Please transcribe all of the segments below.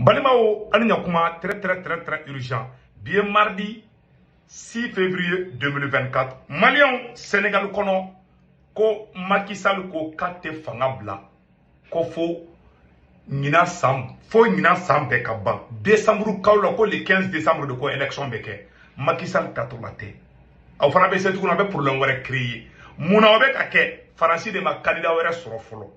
Balimao Alignakuma très urgent. Bien mardi 6 février 2024. Malion Sénégal kono ko Macky Sall ko kate fangabla ko fo nyina sam be kaban décembre kawlo ko le 15 décembre de ko élection beke Macky Sall tatolate aw fana be setu kuna be problème wore créer muna obe ka ke faransi de ma candidat wore soro folo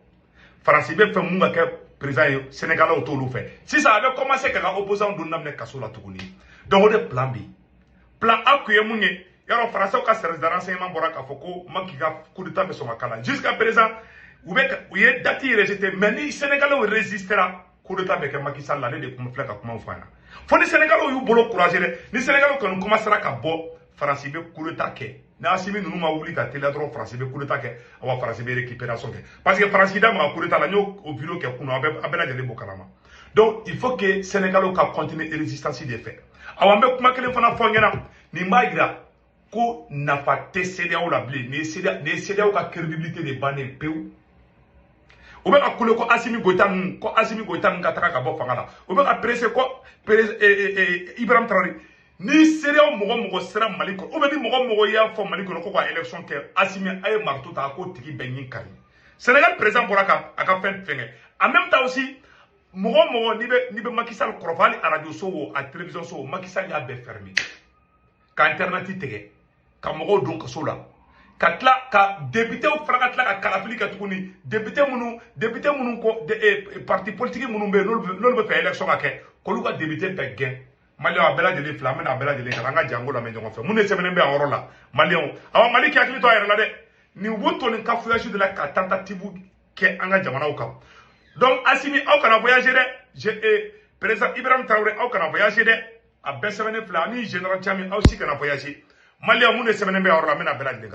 faransi be fe munga ke président Sénégal o tolu fait si ça avait commencé que la opposant dun namne kaso la tuguni donc de plan B plan A ku yemunye yaro français ka service de renseignement bora ka foko Macky ka coup d'état be so makala jusqu'à présent ou ye dati rejeté mais ni Sénégal o résistera coup d'état be ke Macky Sall la de comme fleka comment fana fo ni Sénégal o yu bolo courage ni Sénégal ko commencera ka bo français be coup d'état ke na asimi nunu ma wuli ka télé droit français be coup d'état ke awa français be récupération ke parce que français da ma coup d'état la nyo au bureau ke kuno abela jele bokalama donc il faut que Sénégal ka continuer résistance des faits awa me kuma kele fana fo ngena ni magira ko nafa TCDA la blé ni CDA ka crédibilité de banel peu ou bien ko Assimi Goïta ka taka ka bo fangala ou bien pressé ko Ibrahim Traoré ni CDA mogo sera Mali ko ou bien ni mogo ya fo Mali ko ko élection ke Assimi ay marto ta ko tigi benyin kari Sénégal président boraka aka fenge en même temps aussi mogo ni be Macky Sall krofali à radio so à télévision so Macky Sall ya be fermé ka internet tege ka mogo don ka sola ka député ou fraka tla ka kalafili ka tukuni député munu ko parti politique munu be lolu be fait élection ka ke ko lu ka député pe gain Mali a bela de flamme na bela de ka nga jango la me jongo fe munu semene be awro la Mali awa Mali ki akili to ayre la de ni woto ni ka fuyage de la ka tentative ke anga jamana uka donc Assimi au kana voyager de président Ibrahim Traoré au kana voyager de a besemene flani général Tchami aussi kana voyager Mali munu semene be awro la me na bela de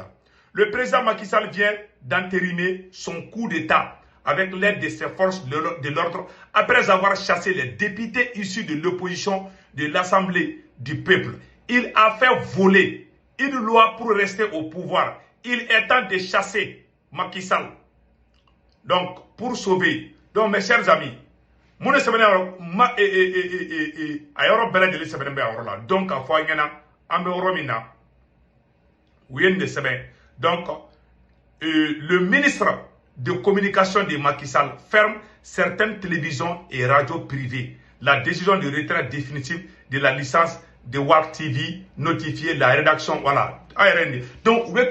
le président Macky Sall vient d'entériner son coup d'état avec l'aide de ses forces de l'ordre après avoir chassé les députés issus de l'opposition de l'Assemblée du peuple. Il a fait voler une loi pour rester au pouvoir. Il est temps de chasser Macky Sall. Donc, pour sauver. Donc, mes chers amis, mon donc, donc, le ministre de communication de Macky Sall ferme certaines télévisions et radios privées. La décision de retrait définitif de la licence de WAR TV notifiée la rédaction. Voilà. Donc, vous voyez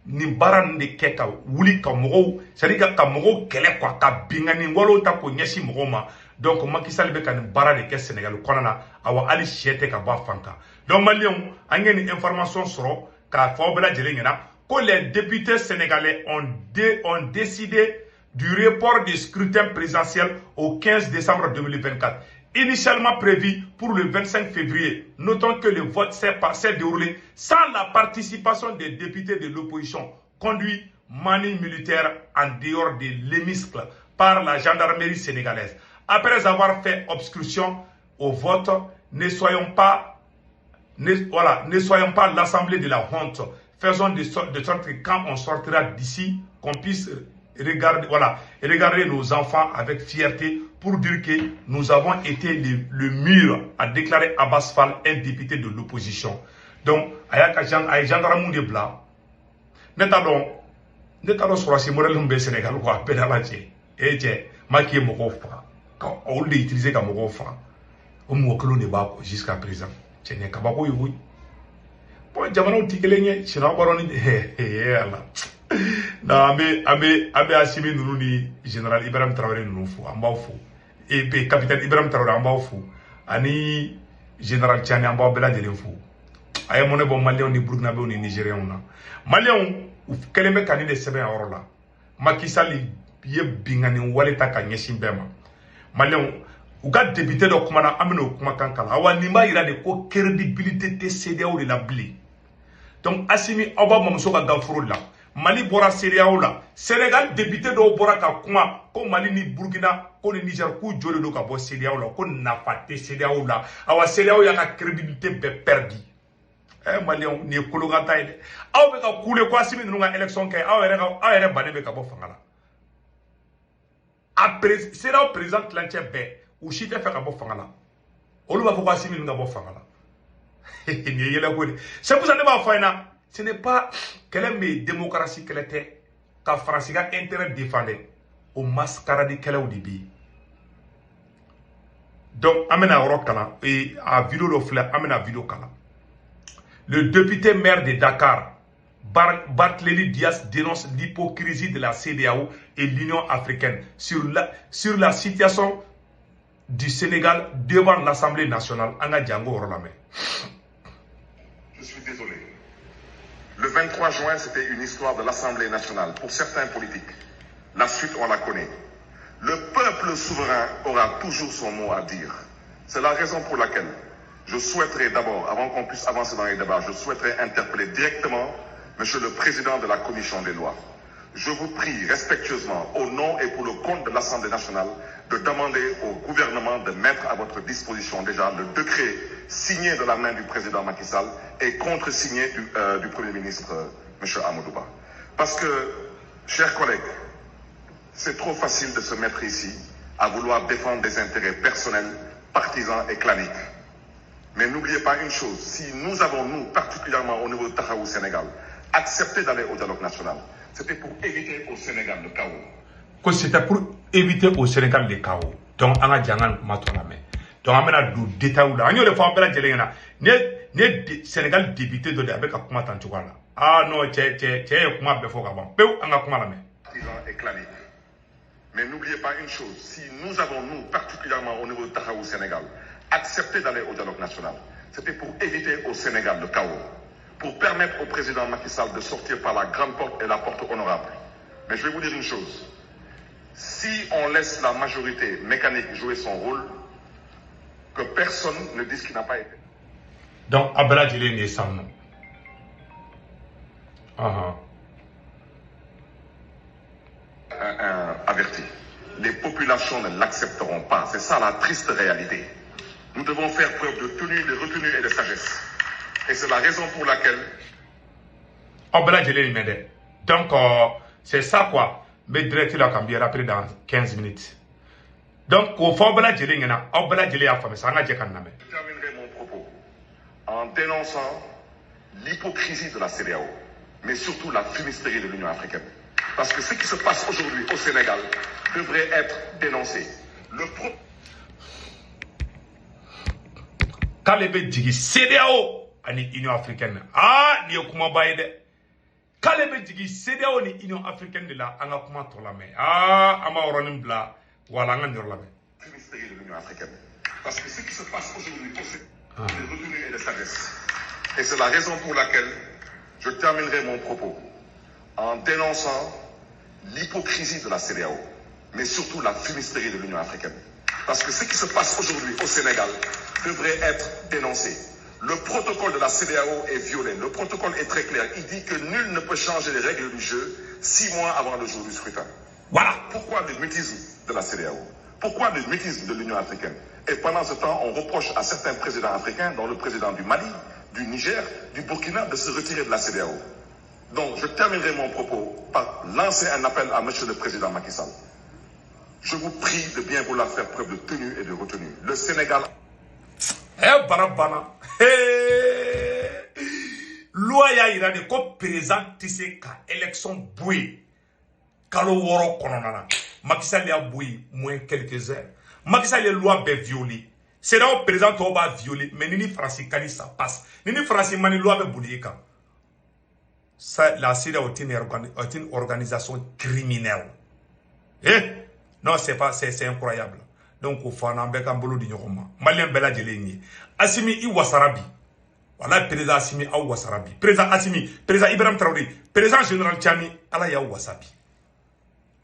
ni baran de keka wuli ka mogo c'est-à-dire ka mogo kele kwa ka bingani walo ta ko nyesi mogo ma donc Macky Sall be kan bara de ke Sénégal konana awa ali chete ka ba fanka donc malien angeni information soro ka fo bela jelengena que les députés sénégalais ont décidé du report du scrutin présidentiel au 15 décembre 2024, initialement prévu pour le 25 février. Notons que le vote s'est déroulé sans la participation des députés de l'opposition, conduit manie militaire en dehors de l'hémicycle par la gendarmerie sénégalaise. Après avoir fait obstruction au vote, ne soyons pas l'assemblée de la honte. Faisons de sorte que quand on sortira d'ici, qu'on puisse regarder nos enfants avec fierté pour dire que nous avons été le mur, a déclaré Abbas Fall, un député de l'opposition. Donc, gendarme de blanc, netalo sur la simorale de Sénégal, quoi, pédalaché, et j'ai maquillé mon offre, quand on l'a utilisé comme mon offre, au moins que l'on n'est pas jusqu'à présent. C'est un cababo, oui. Bon, jamano tikelenge sina baroni ala na abe Assimi nunu ni général Ibrahim Traoré nunu fu amba fu et puis capitaine Ibrahim Traoré amba fu ani général Tiani amba bela de fu ay moné bon malien ni burkinabé ni nigérien na malien ou keleme kanine sebe awrola Macky Sall ye bingani waleta ka nyesim bema malien ou ka député do kuma na amino kuma kankala awa ni ma ira de ko crédibilité TCDA de la blé. Donc, Assimi Oba Mamsoka Gafuro la, Mali Bora CEDEAO la, Sénégal député de Bora Kakuma, comme Mali ni Burkina, comme le Niger, comme Djole do Kabo CEDEAO la, comme Nafate CEDEAO la, awa CEDEAO ya ka crédibilité be perdu. Mali on ni kologata ile. Aw be ka kule ko Assimi nunga élection kay, aw ere bane be ka bo fangala. Après, CEDEAO présente l'entier be. ou si te fait ka bo fangala olu ba foko Assimi nga bo fangala ni yela ko c'est pour ça ne ba faina ce n'est pas quelle est démocratie qu'elle était ka France ga intérêt défendre au mascarade qu'elle au début donc amena rokala et à vidéo de fleur amena vidéo kala le député maire de Dakar Barthélémy Dias dénonce l'hypocrisie de la CEDEAO et l'Union africaine sur la situation du Sénégal devant l'Assemblée nationale. Je suis désolé. Le 23 juin, c'était une histoire de l'Assemblée nationale. Pour certains politiques, la suite, on la connaît. Le peuple souverain aura toujours son mot à dire. C'est la raison pour laquelle je souhaiterais d'abord, avant qu'on puisse avancer dans les débats, je souhaiterais interpeller directement Monsieur le Président de la Commission des lois. Je vous prie respectueusement, au nom et pour le compte de l'Assemblée nationale, de demander au gouvernement de mettre à votre disposition déjà le décret signé de la main du président Macky Sall et contresigné du Premier ministre M. Amadou Ba. Parce que, chers collègues, c'est trop facile de se mettre ici à vouloir défendre des intérêts personnels, partisans et claniques. Mais n'oubliez pas une chose, si nous avons, nous, particulièrement au niveau de Tahaou Sénégal, accepté d'aller au dialogue national, c'était pour éviter au Sénégal le chaos. Que c'était pour éviter au Sénégal le chaos. Donc, on a dit matolame. Donc, on a du détail là. On a fait un peu de l'élève. Ne Sénégal débuté de avec un comment tant tu vois là. Ah non, c'est comment be foga bon. Peu on a comment la main. Partisans et claniques. Mais n'oubliez pas une chose, si nous avons, nous, particulièrement au niveau de Tahaou Sénégal, accepté d'aller au dialogue national, c'était pour éviter au Sénégal le chaos, pour permettre au président Macky Sall de sortir par la grande porte et la porte honorable. Mais je vais vous dire une chose, si on laisse la majorité mécanique jouer son rôle, que personne ne dise qu'il n'a pas été. Donc, Abela Djele n'est sans nom. Averti. Les populations ne l'accepteront pas. C'est ça la triste réalité. Nous devons faire preuve de tenue, de retenue et de sagesse. Et c'est la raison pour laquelle... Donc, c'est ça quoi. Mais directeur la cambier après dans 15 minutes. Donc, au fond, je terminerai mon propos en dénonçant l'hypocrisie de la CEDEAO, mais surtout la fumisterie de l'Union africaine. Parce que ce qui se passe aujourd'hui au Sénégal devrait être dénoncé. Quand les Belgiques CEDEAO et l'Union africaine, ah, ni okuma baide. Quand les Belgiques CEDEAO et l'Union africaine de là, on a comment trop la main. Ah, ama oranim bla, voilà, on a la main. Fumisterie de l'Union africaine. Parce que ce qui se passe aujourd'hui au Sénégal de retenue et de sagesse. Et c'est la raison pour laquelle je terminerai mon propos en dénonçant l'hypocrisie de la CEDEAO, mais surtout la fumisterie de l'Union africaine. Parce que ce qui se passe aujourd'hui au Sénégal devrait être dénoncé. Le protocole de la CEDEAO est violé. Le protocole est très clair. Il dit que nul ne peut changer les règles du jeu 6 mois avant le jour du scrutin. Voilà. Pourquoi le mutisme de la CEDEAO? Pourquoi le mutisme de l'Union africaine? Et pendant ce temps, on reproche à certains présidents africains, dont le président du Mali, du Niger, du Burkina, de se retirer de la CEDEAO. Donc, je terminerai mon propos par lancer un appel à Monsieur le Président Macky Sall. Je vous prie de bien vouloir faire preuve de tenue et de retenue. Le Sénégal... Eh, barabana. Loi ya irade ko président tisse ka élection boué. Kalo woro kononana. Macky Sall ya boué moins quelques heures. Macky Sall les lois be violées. C'est là où le président va violer, mais ni France Kali ça passe. Ni France mani loi be boulé ka. Ça, la CEDEAO est une organisation criminelle. Eh? Non, c'est pas, c'est incroyable. Donc, au fond, on a un boulot de Nyoma. Malien Bella Djeleni. Assimi I Wasarabi. Voilà, président Assimi A Wasarabi. Président Assimi, président Ibrahim Traoré, président général Tchani, Allah ya Wasabi.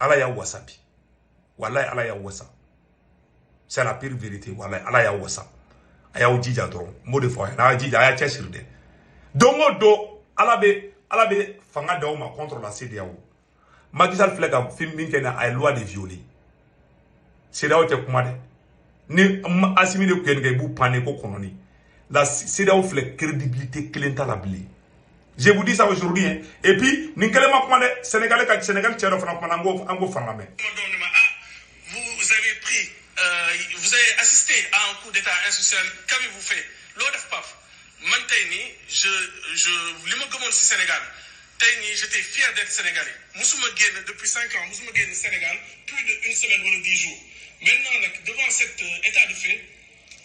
Allah ya Wasabi. Voilà, Allah ya Wasa. C'est la pire vérité. Voilà, Allah ya Wasa. Aya Ojija Dron. Mot de foi. Aya Ojija, Aya Tchesirde. Dongo do, Allah be fanga dauma contre la CEDEAO. Macky Sall flega film mintena ay loi de violer. CEDEAO te kumade. Ni Assimi de kenge bu pané ko kononi. La CEDEAO fleg crédibilité clenta la blé. Je vous dis ça aujourd'hui hein. Et puis ni kelema kumade Sénégalais ka Sénégal tchero fana kumana ngo fanga me. Vous avez pris vous avez assisté à un coup d'état insocial. Qu'avez-vous fait? L'ODF PAF, Mantaini, les mots comme au Sénégal. J'étais fier d'être sénégalais. Moussouma Guène, depuis 5 ans, Moussouma Guène, Sénégal, plus d'une semaine ou 10 jours. Maintenant, devant cet état de fait,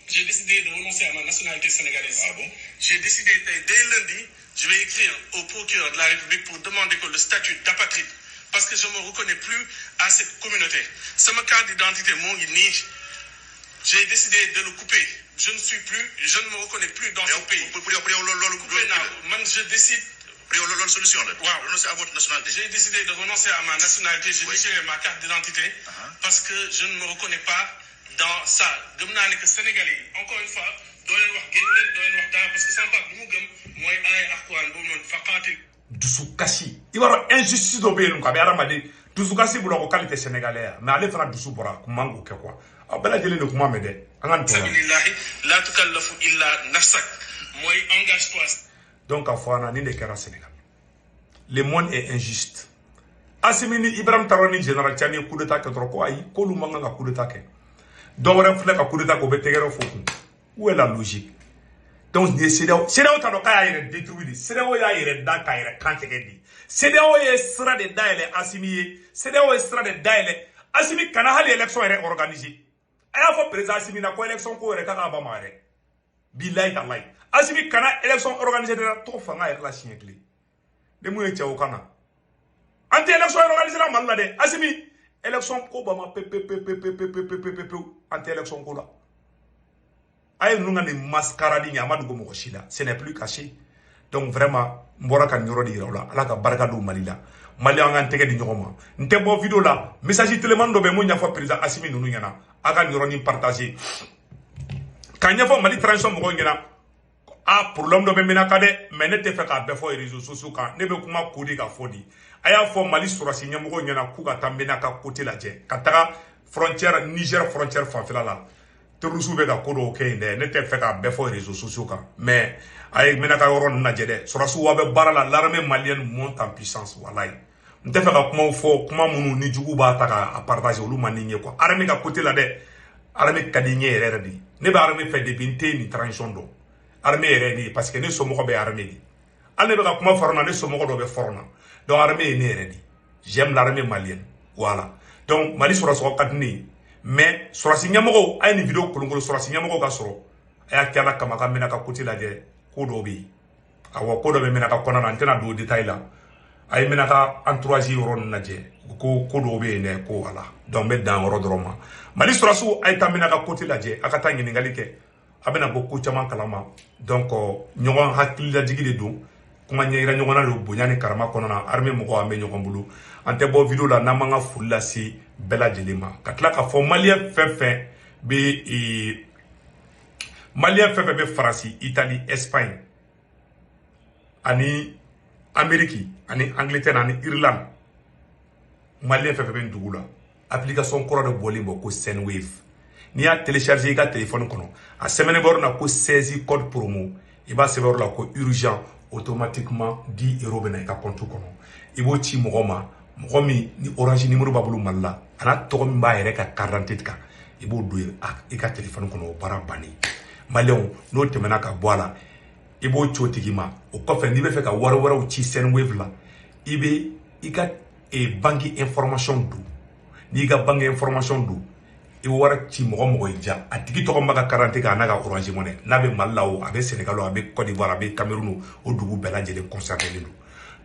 j'ai décidé de renoncer à ma nationalité sénégalaise. Ah bon? J'ai décidé, dès lundi, je vais écrire au procureur de la République pour demander que le statut d'apatride, parce que je ne me reconnais plus à cette communauté. C'est ma carte d'identité, mon guide. J'ai décidé de le couper. Je ne me reconnais plus dans ce pays. Je décide. Solution renoncer à votre nationalité. J'ai décidé de renoncer à ma nationalité. J'ai déchiré ma carte d'identité parce que je ne me reconnais pas dans ça. Gëm naa ne que Sénégalais, encore une fois, doo leen wax génn leen doo leen wax dara parce que sama papa bu mu gëm mooy aaya Alxuraan boobu noonu faqaatil. Dusukasi. I b'a dɔn injustice dɔ bɛ yen nɔ a bɛ adamaden dusukasi bolo ko k'ale tɛ Sénégalais ya mais ale fana dusu bɔra kun man k'o kɛ quoi. A bɛɛ lajɛlen de kuma mɛn dɛ. An ka nin tɔɔrɔ. Sabilillahi la tukallafu illa nafsak. Mooy engage-toi. Donc à Fouana, ni de kera Sénégal. Le monde est injuste. Asimini Ibrahim Taroni général Tchani coup d'état que trop quoi, ko lu manga ka coup d'état ke. Donc on fait ka coup d'état ko betegero foku. Où est la logique? Donc ni CEDEAO ta do ka ya détruire. CEDEAO ya ire da ka ire kanteke di. CEDEAO ye sera de daile Asimi, CEDEAO ye sera de daile. Asimi kana hali élection ere organisée. Aya fo président Asimi na ko élection ko ere ka ba mare. Billahi tallahi. Asimi kana élection organisée de la to fanga ere la siècle. De mouye tchao kana. Anti élection organisée la mal de. Asimi élection ko bama anti élection ko la. Aye nunga ni mascarade ni amadu go mo shila. Ce n'est plus caché. Donc vraiment mbora kan nyoro di rawla ala ka barka do malila. Mali an tege di nyoma. Nte bo vidéo la message téléman do be mo nya fo président Asimi nunu nyana. Aga nyoro ni partager. Kanya fo Mali transition mo ngena. Ah, problème do be menakade mais ne te fait ka be fo réseaux sociaux kan ne be kuma kodi ka fodi aya fo Mali surasi nyamgo nyana ku ka tambena ka côté la je kataka frontière Niger frontière fanfila la terusu be ka kodo okay ne te fait ka be fo réseaux sociaux kan mais ay menaka yoron na jede surasi wa be bara l'armée malienne monte en puissance wallahi ne te fait ka kuma fo kuma munu ni jugu ba ta ka partager olu maninye quoi armée ka côté la de armée kadinye erere di ne be armée fait de binte ni transition do armée est rénie parce que nous sommes encore armés. On ne peut pas comment faire nous sommes encore forna. Donc armée est rénie. J'aime l'armée malienne. Voilà. Donc Mali sera sur le mais sur la signamoko a une vidéo que l'on sur la signamoko kasoro. Et à qui a la kamaka menaka côté la de kodobi. Awa kodobi menaka kona antena do détail là. Aïe menaka entourage ron nadje. Kodobi ne ko voilà. Donc met dans rodroma. Mali sera sur aïta menaka côté la de. Akata ngalike. Abena beaucoup chaman kalama donc ñogon hakilla jigide do kuma ñeira ñogona lo bonyane karama konona armée moko amé ñogon bulu ante bo vidéo la namanga fulla si bela jelema katla ka fo malien fefe be malien fefe be France Italie Espagne ani Amérique ani Angleterre ani Irlande malien fefe be ndugula application kora de bolimbo ko Sendwave ni a télécharger ka téléphone kono a semaine bor na ko 16 code promo i ba sɛbɛn la ko urgent automatiquement 10 € bena i ka compte kono i bo ci mɔgɔ ma mɔgɔ min ni orange numéro b'a bolo Mali la ana tɔgɔ min b'a yɛrɛ ka carte d'identité kan i b'o don i ka téléphone kɔnɔ o baara banni maliyɛnw n'o tɛmɛna ka bɔ a la i b'o ci o tigi ma o kɔfɛ n'i bɛ fɛ ka wari wɛrɛw ci Sendwave la i bɛ i ka banque information don n'i ka banque information don i wara ci mɔgɔ ja a tigi tɔgɔ ma ka carte ka n'a ka orange money n'a bɛ Mali la o a bɛ Sénégal o a bɛ Côte d'Ivoire a bɛ Cameroun o dugu bɛɛ lajɛlen concerné don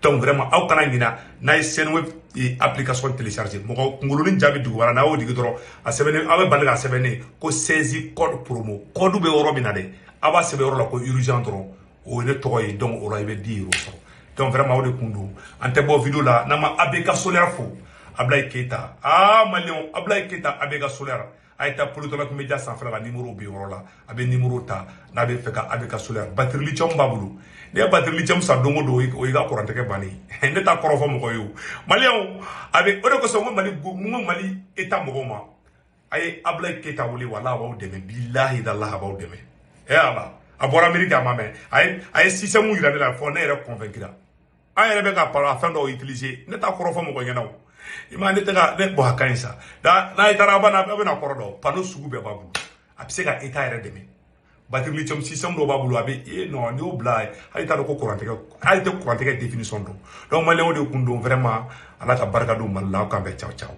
donc vraiment aw kana ɲina n'a ye Sendwave application télécharger mɔgɔ kunkolonin jaabi dugu wɛrɛ n'a y'o digi dɔrɔn a sɛbɛnnen aw bɛ bali k'a sɛbɛnnen ko 16 code promo code bɛ yɔrɔ min na dɛ a b'a sɛbɛn yɔrɔ la ko urgent dɔrɔn o ye ne tɔgɔ ye donc o la i bɛ 10 € sɔrɔ donc vraiment o de kun don an tɛ bɔ vidéo la n'an ma ABK Solaire fo Ablaye Keita maliyɛnw Ablaye Keita ABK Solaire a ye taa politologue média sanfɛla la numéro bɛ yɔrɔ la a bɛ numéro ta n'a bɛ fɛ ka ABK Solaire batterie lithium b'a bolo ne ye batterie lithium san don o don o y'i ka kurantigɛ bannen ne t'a kɔrɔfɔ mɔgɔ ye o maliyɛnw a bɛ o de kosɔn n ko Mali État mɔgɔw ma a ye Ablaye Keita wele wala a b'aw dɛmɛ bilahi dalahi a b'aw dɛmɛ ala a bɔra Amérique a ma mɛn a ye système yira ne la fɔ ne yɛrɛ convaincra an yɛrɛ bɛ ka fɛn dɔw utiliser ne t'a kɔrɔfɔ mɔgɔ ɲɛna o i ma ne tɛ ka ne bɔ a ka ɲi sa n'a ye taara a bɛ na kɔrɔ dɔn panneau sugu bɛɛ b'a bolo a bɛ se ka état yɛrɛ dɛmɛ batterie lithium système dɔ b'a bolo a bɛ non n'i y'o bila hali t'a dɔn ko kurantigɛ hali tɛ kurantigɛ définition dɔn donc maliyɛnw de kun don vraiment ala ka barika don Mali la aw k'an bɛɛ caw caw